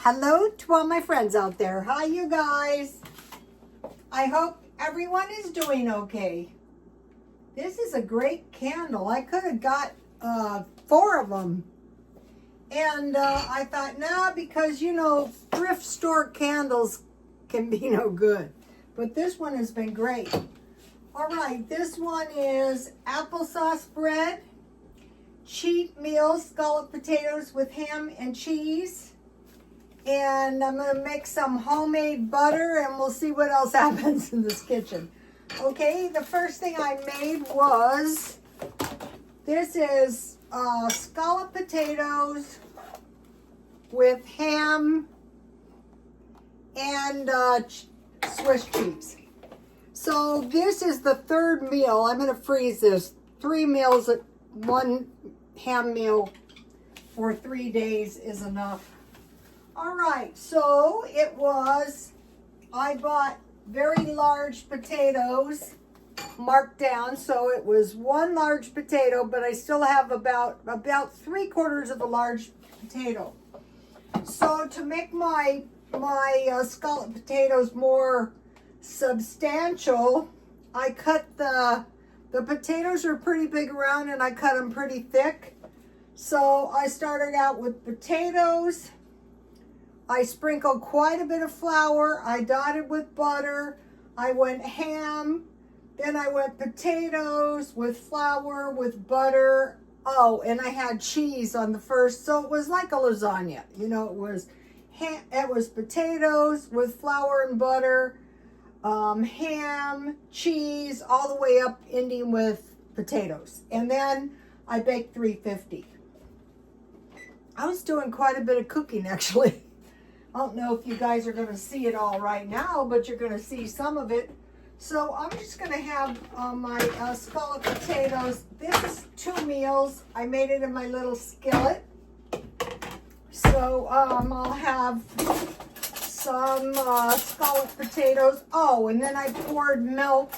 Hello to all my friends out there. Hi, you guys. I hope everyone is doing okay. This is a great candle. I could have got 4 of them. And I thought, nah, because, you know, thrift store candles can be no good. But this one has been great. All right, this one is applesauce bread, cheat meal, scalloped potatoes with ham and cheese. And I'm going to make some homemade butter, and we'll see what else happens in this kitchen. Okay, the first thing I made was, this is scalloped potatoes with ham and Swiss cheese. So this is the 3rd meal. I'm going to freeze this. 3 meals, 1 ham meal for 3 days is enough. All right, so it was, I bought very large potatoes marked down, so it was 1 large potato, but I still have about 3/4 of a large potato. So to make my scalloped potatoes more substantial, I cut the potatoes are pretty big around, and I cut them pretty thick. So I started out with potatoes. I sprinkled quite a bit of flour. I dotted with butter. I went ham. Then I went potatoes with flour, with butter. Oh, and I had cheese on the first. So it was like a lasagna. You know, it was potatoes with flour and butter, ham, cheese, all the way up, ending with potatoes. And then I baked 350. I was doing quite a bit of cooking, actually. I don't know if you guys are going to see it all right now, but you're going to see some of it. So I'm just going to have my scalloped potatoes. This is 2 meals. I made it in my little skillet. So I'll have some scalloped potatoes. Oh, and then I poured milk.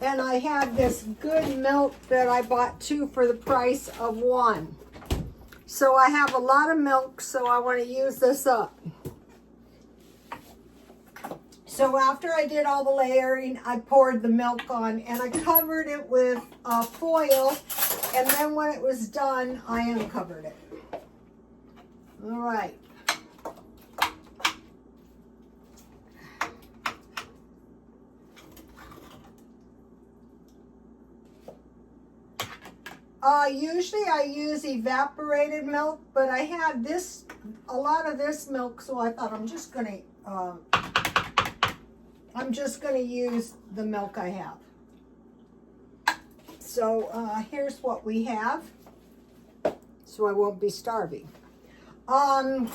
And I had this good milk that I bought 2 for the price of 1. So I have a lot of milk, so I want to use this up. So after I did all the layering, I poured the milk on, and I covered it with foil, and then when it was done, I uncovered it. All right. Usually I use evaporated milk, but I had a lot of this milk, so I thought I'm just gonna use the milk I have. So here's what we have, so I won't be starving. I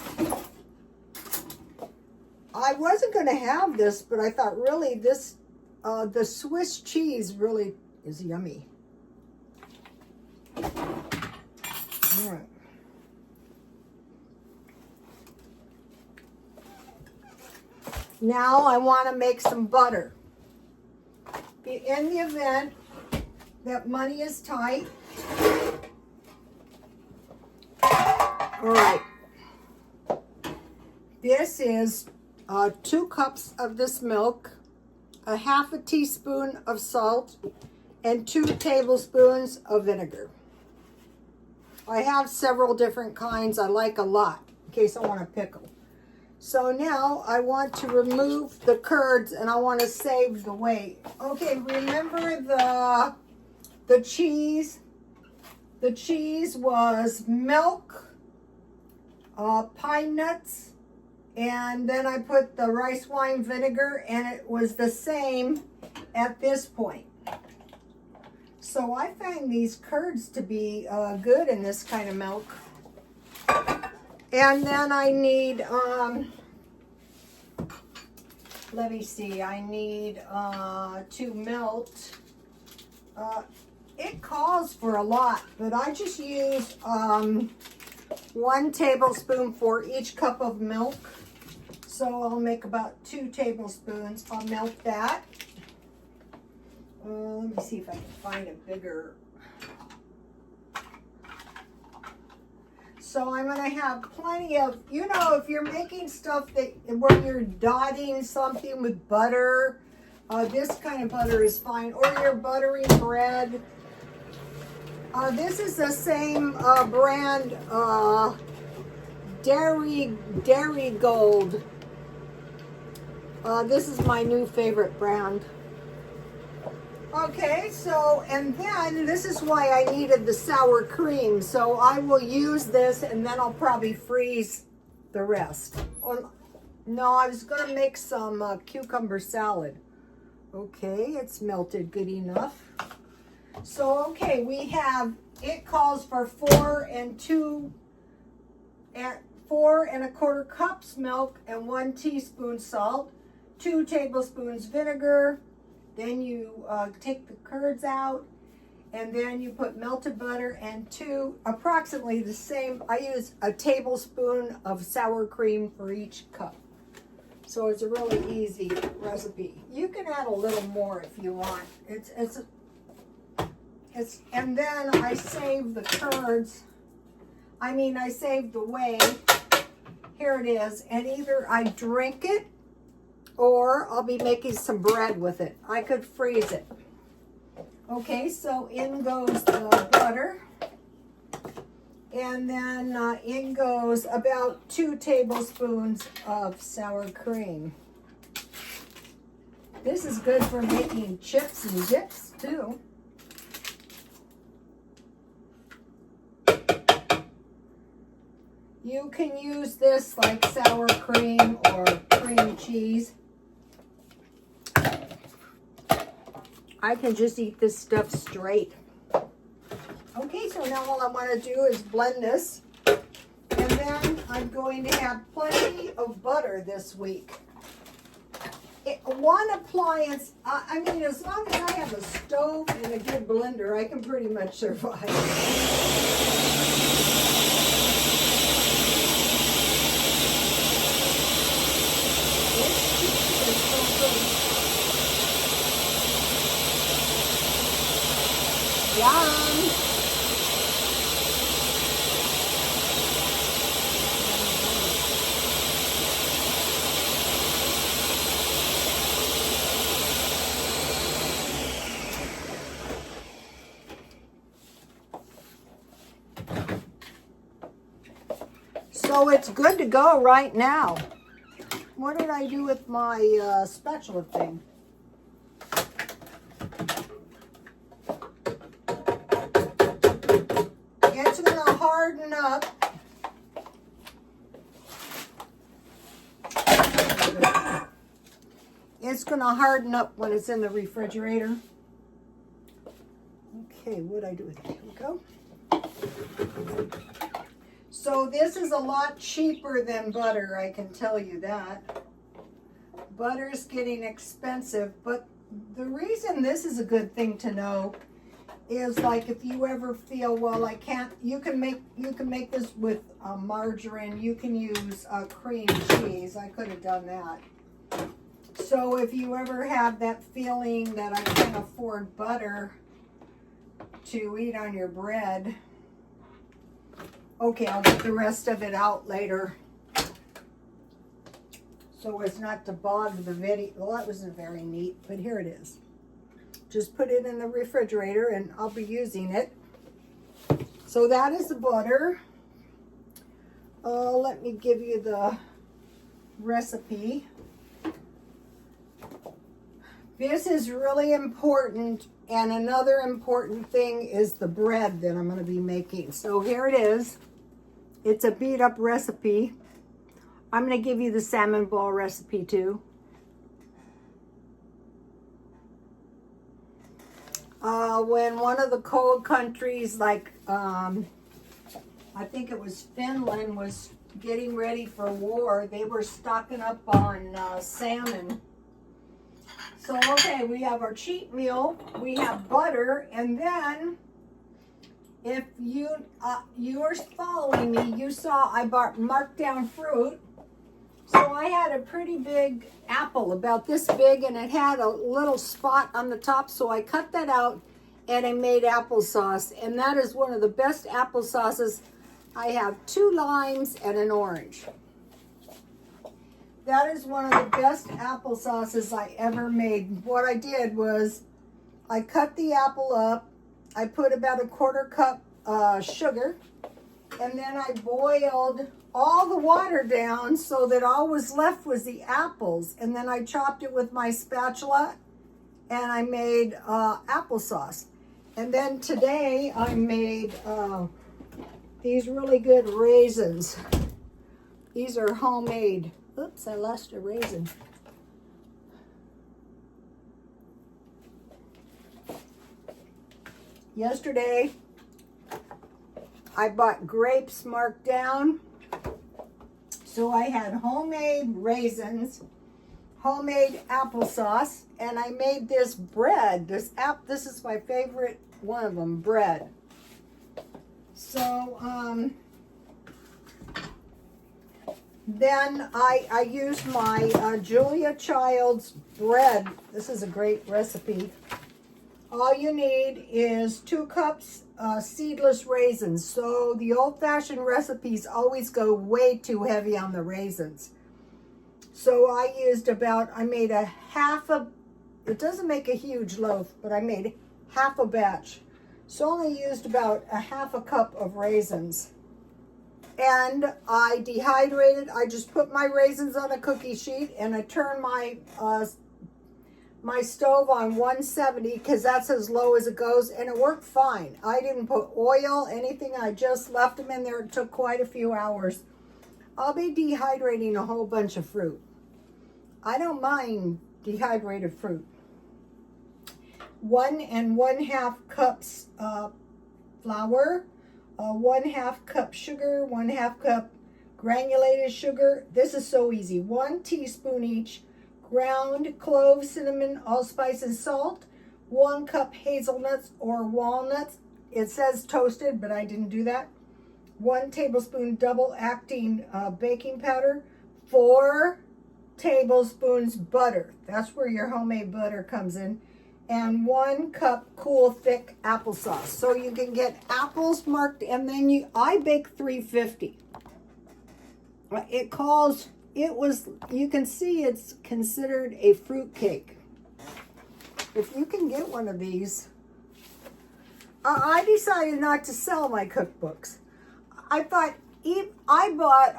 wasn't gonna have this, but I thought really the Swiss cheese really is yummy. All right. Now I want to make some butter. In the event that money is tight. All right. This is 2 cups of this milk, a 1/2 teaspoon of salt, and 2 tablespoons of vinegar. I have several different kinds. I like a lot in case I want to pickle. So now I want to remove the curds, and I want to save the weight. Okay, remember the cheese? The cheese was milk, pine nuts, and then I put the rice wine vinegar, and it was the same at this point. So I find these curds to be good in this kind of milk. And then I need, let me see, I need to melt. It calls for a lot, but I just use 1 tablespoon for each cup of milk. So I'll make about 2 tablespoons. I'll melt that. Let me see if I can find a bigger. So I'm going to have plenty of, you know, if you're making stuff that where you're dotting something with butter, this kind of butter is fine. Or you're buttering bread. This is the same brand, Dairy Gold. This is my new favorite brand. Okay, so, and then this is why I needed the sour cream. So I will use this and then I'll probably freeze the rest. Or, no, I was going to make some cucumber salad. Okay, it's melted good enough. So, okay, we have, it calls for 4 1/4 cups milk and 1 teaspoon salt, 2 tablespoons vinegar. Then you take the curds out, and then you put melted butter and approximately the same. I use a tablespoon of sour cream for each cup. So it's a really easy recipe. You can add a little more if you want. And then I save the curds. I save the whey. Here it is. And either I drink it or I'll be making some bread with it. I could freeze it. Okay, so in goes the butter. And then in goes about 2 tablespoons of sour cream. This is good for making chips and dips too. You can use this like sour cream or cream cheese. I can just eat this stuff straight. Okay, so now all I want to do is blend this. And then I'm going to have plenty of butter this week. One appliance, as long as I have a stove and a good blender, I can pretty much survive. Yum! So it's good to go right now. What did I do with my spatula thing? It's going to harden up. It's going to harden up when it's in the refrigerator. Okay, what did I do with it? Here we go. So this is a lot cheaper than butter, I can tell you that. Butter's getting expensive, but the reason this is a good thing to know is like if you ever feel, well, I can't, you can make this with margarine, you can use cream cheese. I could have done that. So if you ever have that feeling that I can't afford butter to eat on your bread, okay, I'll get the rest of it out later so as not to bog the video. Well, that wasn't very neat, but here it is. Just put it in the refrigerator and I'll be using it. So that is the butter. Let me give you the recipe. This is really important, and another important thing is the bread that I'm going to be making. So here it is. It's a beat up recipe. I'm going to give you the salmon ball recipe too. When one of the cold countries, like I think it was Finland, was getting ready for war, they were stocking up on salmon. So, okay, we have our cheat meal, we have butter, and then if you are following me, you saw I marked down fruit. So I had a pretty big apple, about this big, and it had a little spot on the top, so I cut that out and I made applesauce. And that is one of the best applesauces I have 2 limes and an orange. That is one of the best applesauces I ever made. What I did was I cut the apple up. I put about a 1/4 cup sugar, and then I boiled all the water down so that all was left was the apples. And then I chopped it with my spatula, and I made applesauce. And then today I made these really good raisins. These are homemade. Oops, I lost a raisin. Yesterday, I bought grapes marked down. So I had homemade raisins, homemade applesauce, and I made this bread. This is my favorite one of them, bread. So, then I used my Julia Child's bread. This is a great recipe. All you need is 2 cups seedless raisins. So the old-fashioned recipes always go way too heavy on the raisins. So I used I made a it doesn't make a huge loaf, but I made half a batch. So I only used about a 1/2 cup of raisins. And I dehydrated. I just put my raisins on a cookie sheet, and I turned my my stove on 170 because that's as low as it goes, and it worked fine. I didn't put oil, anything. I just left them in there. It took quite a few hours. I'll be dehydrating a whole bunch of fruit. I don't mind dehydrated fruit. 1 1/2 cups flour, 1/2 cup sugar, 1/2 cup granulated sugar. This is so easy. 1 teaspoon each. Ground cloves, cinnamon, allspice, and salt. 1 cup hazelnuts or walnuts. It says toasted, but I didn't do that. 1 tablespoon double acting baking powder. 4 tablespoons butter. That's where your homemade butter comes in. And 1 cup cool thick applesauce. So you can get apples marked, and then I bake 350. You can see it's considered a fruit cake. If you can get one of these. I decided not to sell my cookbooks. I bought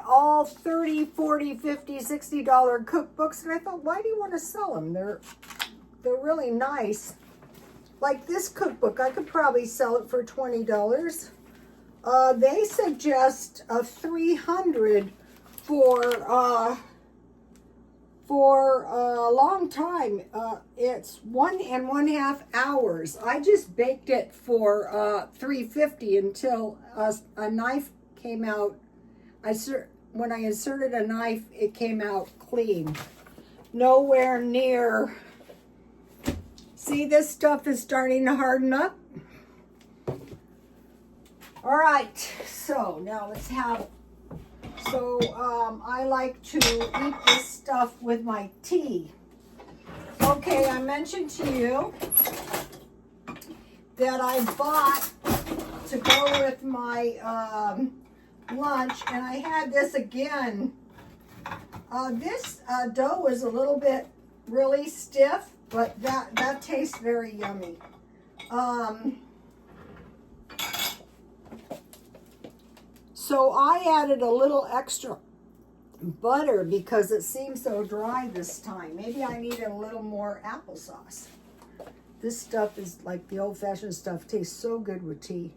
all $30, $40, $50, $60 cookbooks, and I thought, why do you want to sell them? They're really nice. Like this cookbook, I could probably sell it for $20. They suggest a 300 for a long time. It's 1 1/2 hours. I just baked it for 350 until a knife came out. When I inserted a knife, it came out clean. Nowhere near. See, this stuff is starting to harden up. All right, so now let's have. So I like to eat this stuff with my tea. Okay, I mentioned to you that I bought to go with my lunch, and I had this again. This dough is a little bit really stiff, but that tastes very yummy. So I added a little extra butter because it seems so dry this time. Maybe I needed a little more applesauce. This stuff is like the old-fashioned stuff. Tastes so good with tea.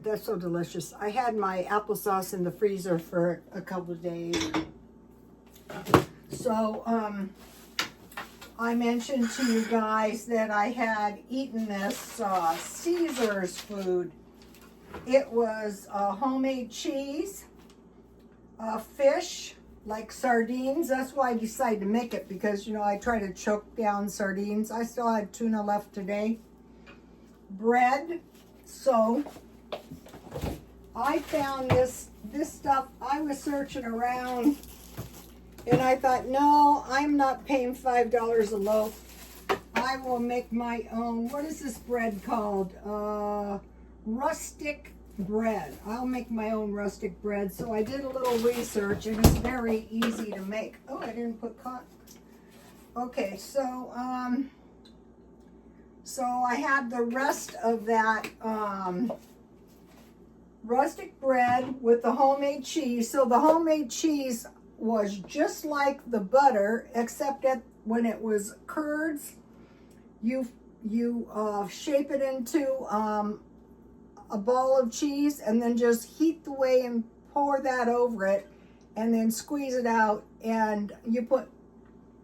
That's so delicious. I had my applesauce in the freezer for a couple of days. So, I mentioned to you guys that I had eaten this Caesar's food. It was homemade cheese, fish, like sardines. That's why I decided to make it, because, you know, I try to choke down sardines. I still had tuna left today. bread. So I found this stuff. I was searching around and I thought, no, I'm not paying $5 a loaf. I will make my own. What is this bread called? Rustic bread. I'll make my own rustic bread. So I did a little research and it's very easy to make. Oh, I didn't put cotton. Okay, so I had the rest of that rustic bread with the homemade cheese. So the homemade cheese was just like the butter, except that when it was curds, you shape it into a ball of cheese and then just heat the whey and pour that over it and then squeeze it out, and you put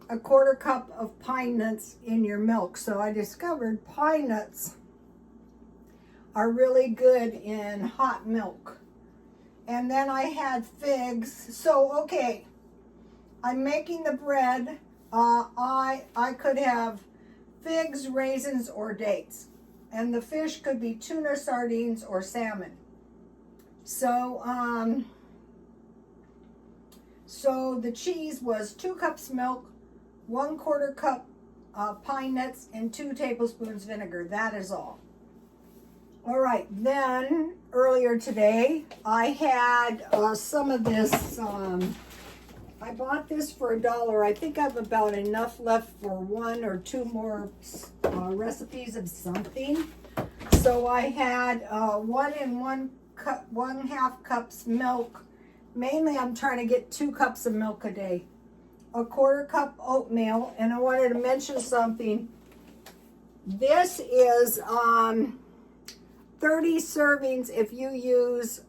a 1/4 cup of pine nuts in your milk. So I discovered pine nuts are really good in hot milk. And then I had figs. So, okay, I'm making the bread. I could have figs, raisins, or dates. And the fish could be tuna, sardines, or salmon. So, so the cheese was 2 cups milk, 1/4 cup pine nuts, and 2 tablespoons vinegar. That is all. All right, then earlier today, I had some of this. I bought this for $1. I think I have about enough left for 1 or 2 more recipes of something. So I had 1 and 1/2 cups milk. Mainly, I'm trying to get 2 cups of milk a day. A 1/4 cup oatmeal, and I wanted to mention something. This is 30 servings if you use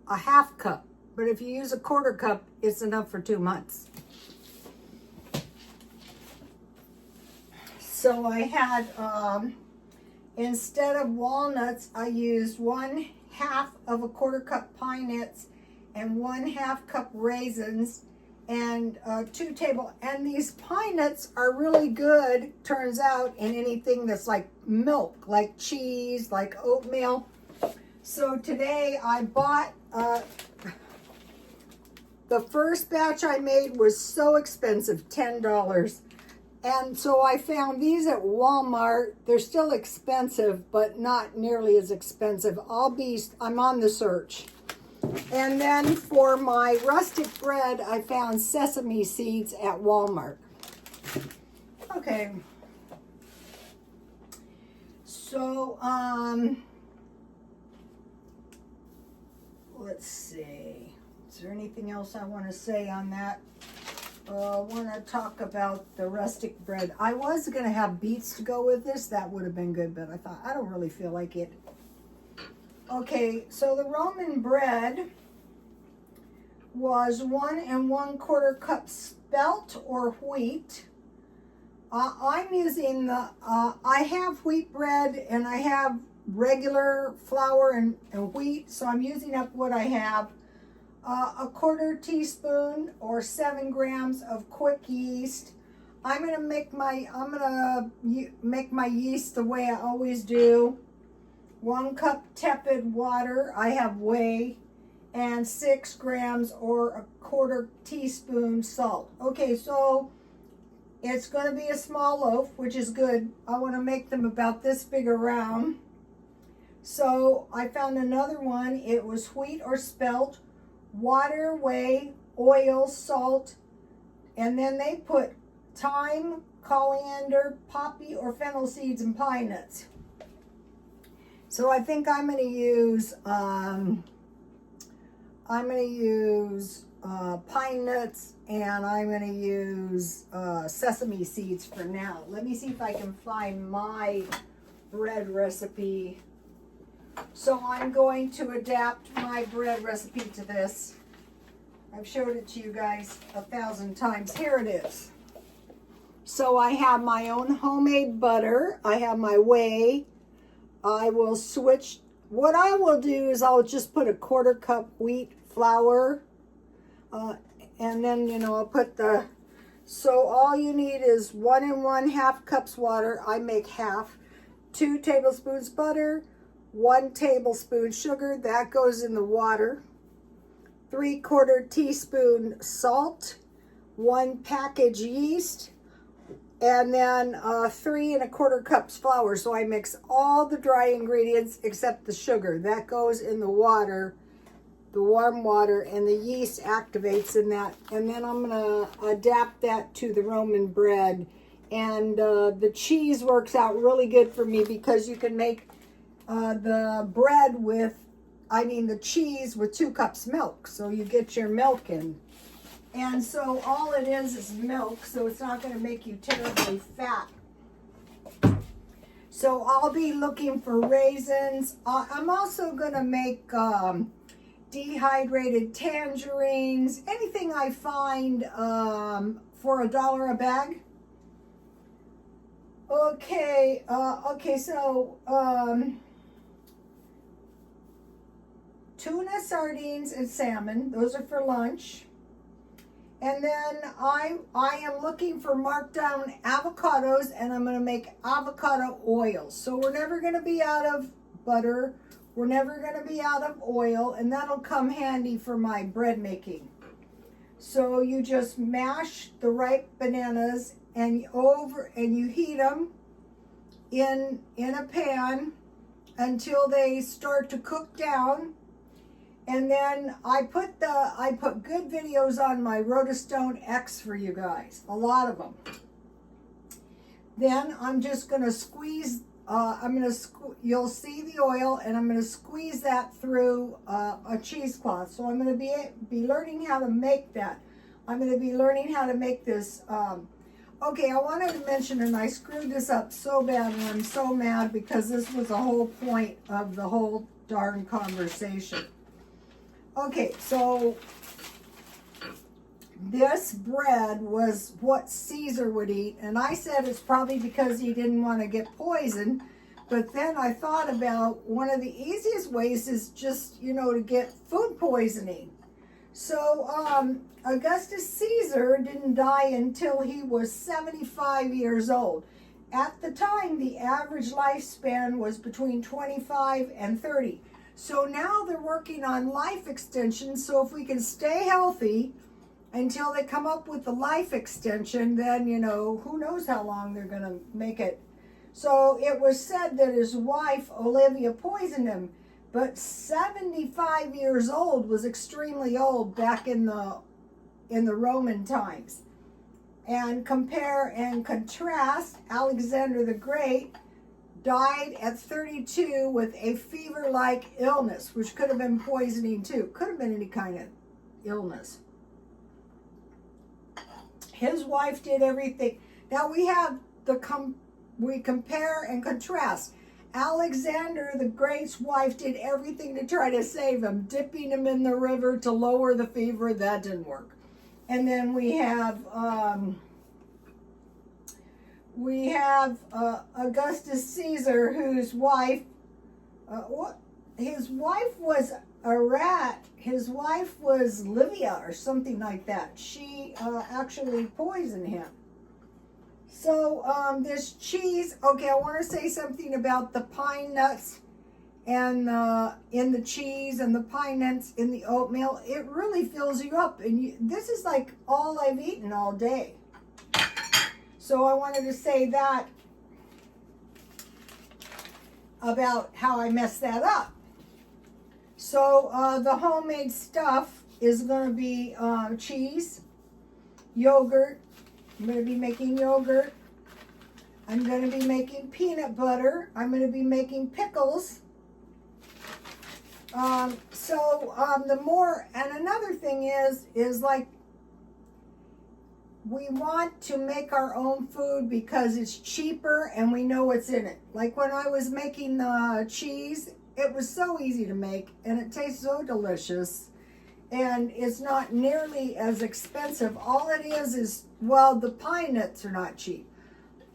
a 1/2 cup, but if you use a 1/4 cup, it's enough for 2 months. So I had, instead of walnuts, I used 1/2 of a 1/4 cup pine nuts and 1/2 cup raisins, and and these pine nuts are really good, turns out, in anything that's like milk, like cheese, like oatmeal. So today I bought, the first batch I made was so expensive, $10. And so I found these at Walmart. They're still expensive, but not nearly as expensive. I'm on the search. And then for my rustic bread, I found sesame seeds at Walmart. Okay. So, let's see. Is there anything else I want to say on that? I want to talk about the rustic bread. I was going to have beets to go with this. That would have been good, but I thought, I don't really feel like it. Okay, so the Roman bread was 1 and 1/4 cup spelt or wheat. I'm using I have wheat bread and I have regular flour and wheat, so I'm using up what I have. A 1/4 teaspoon or 7 grams of quick yeast. I'm gonna make my yeast the way I always do. 1 cup tepid water. I have whey, and 6 grams or a 1/4 teaspoon salt. Okay, so it's going to be a small loaf, which is good. I want to make them about this big around. So I found another one. It was wheat or spelt, water, whey, oil, salt, and then they put thyme, coriander, poppy or fennel seeds, and pine nuts. So I think I'm going to use pine nuts, and I'm going to use sesame seeds for now. Let me see if I can find my bread recipe. So I'm going to adapt my bread recipe to this. I've showed it to you guys 1,000 times. Here it is. So I have my own homemade butter. I have my whey. I will switch. What I will do is I'll just put a 1/4 cup wheat flour. And then, I'll put so all you need is 1 and 1/2 cups water. I make half. 2 tablespoons butter, 1 tablespoon sugar, that goes in the water, 3/4 teaspoon salt, 1 package yeast, and then 3 1/4 cups flour. So I mix all the dry ingredients except the sugar. That goes in the water, the warm water, and the yeast activates in that. And then I'm gonna adapt that to the Roman bread. And the cheese works out really good for me because you can make the bread with, the cheese with 2 cups milk. So you get your milk in. And so all it is milk, so it's not going to make you terribly fat. So I'll be looking for raisins. I'm also going to make dehydrated tangerines, anything I find for $1 a bag. Okay, so tuna, sardines, and salmon. Those are for lunch. And then I am looking for marked down avocados, and I'm going to make avocado oil. So we're never going to be out of butter. We're never going to be out of oil, and that'll come handy for my bread making. So you just mash the ripe bananas and you heat them in a pan until they start to cook down. And then I put good videos on my Rotostone X for you guys, a lot of them. Then I'm just going to squeeze, you'll see the oil, and I'm going to squeeze that through a cheesecloth. So I'm going to be learning how to make that. I'm going to be learning how to make this. Okay, I wanted to mention, and I screwed this up so bad, and I'm so mad because this was the whole point of the whole darn conversation. Okay, so this bread was what Caesar would eat, and I said it's probably because he didn't want to get poisoned, but then I thought about one of the easiest ways is just, to get food poisoning. So Augustus Caesar didn't die until he was 75 years old. At the time, the average lifespan was between 25 and 30. So now they're working on life extension. So if we can stay healthy until they come up with the life extension, then, who knows how long they're going to make it. So it was said that his wife, Olivia, poisoned him. But 75 years old was extremely old back in the Roman times. And compare and contrast, Alexander the Great died at 32 with a fever-like illness, which could have been poisoning too. Could have been any kind of illness. His wife did everything. Now we compare and contrast. Alexander the Great's wife did everything to try to save him, dipping him in the river to lower the fever. That didn't work. And then we have Augustus Caesar, whose wife, his wife was a rat. His wife was Livia or something like that. She actually poisoned him. So this cheese, okay, I want to say something about the pine nuts and in the cheese and the pine nuts in the oatmeal. It really fills you up, and this is like all I've eaten all day. So I wanted to say that about how I messed that up. So the homemade stuff is going to be cheese, yogurt. I'm going to be making yogurt. I'm going to be making peanut butter. I'm going to be making pickles. The more, and another thing is like, we want to make our own food because it's cheaper and we know what's in it. Like when I was making the cheese, it was so easy to make and it tastes so delicious. And it's not nearly as expensive. All it is, well, the pine nuts are not cheap.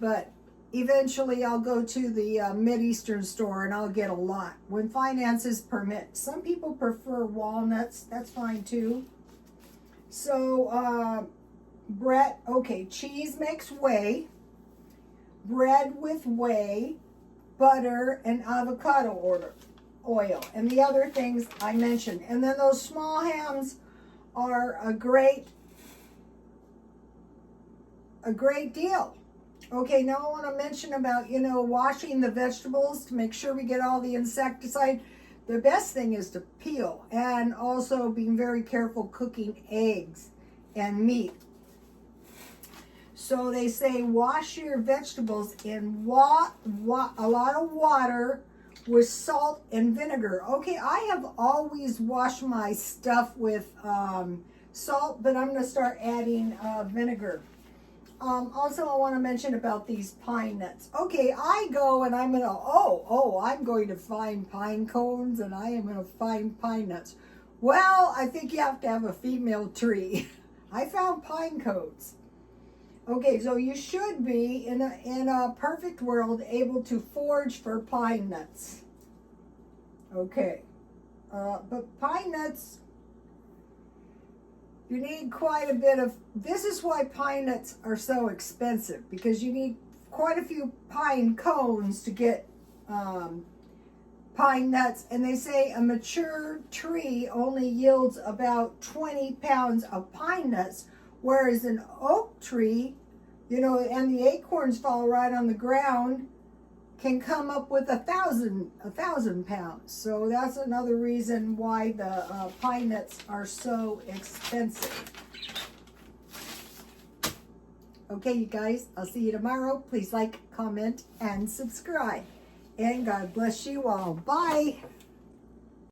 But eventually I'll go to the Mideastern store and I'll get a lot when finances permit. Some people prefer walnuts. That's fine too. So cheese makes whey. Bread with whey. butter, and avocado oil, and the other things I mentioned. And then those small hams are a great deal. Okay, now I want to mention about, washing the vegetables to make sure we get all the insecticide. The best thing is to peel, and also being very careful cooking eggs and meat. So they say wash your vegetables in a lot of water with salt and vinegar. Okay, I have always washed my stuff with salt, but I'm going to start adding vinegar. Also, I want to mention about these pine nuts. Okay, I go and I'm going to, I'm going to find pine cones, and I am going to find pine nuts. Well, I think you have to have a female tree. I found pine cones. Okay, so you should be, in a perfect world, able to forage for pine nuts. Okay, but pine nuts, you need quite a bit of, this is why pine nuts are so expensive, because you need quite a few pine cones to get pine nuts. And they say a mature tree only yields about 20 pounds of pine nuts, whereas an oak tree, and the acorns fall right on the ground, can come up with 1,000 pounds. So that's another reason why the pine nuts are so expensive. Okay, you guys, I'll see you tomorrow. Please like, comment, and subscribe. And God bless you all. Bye.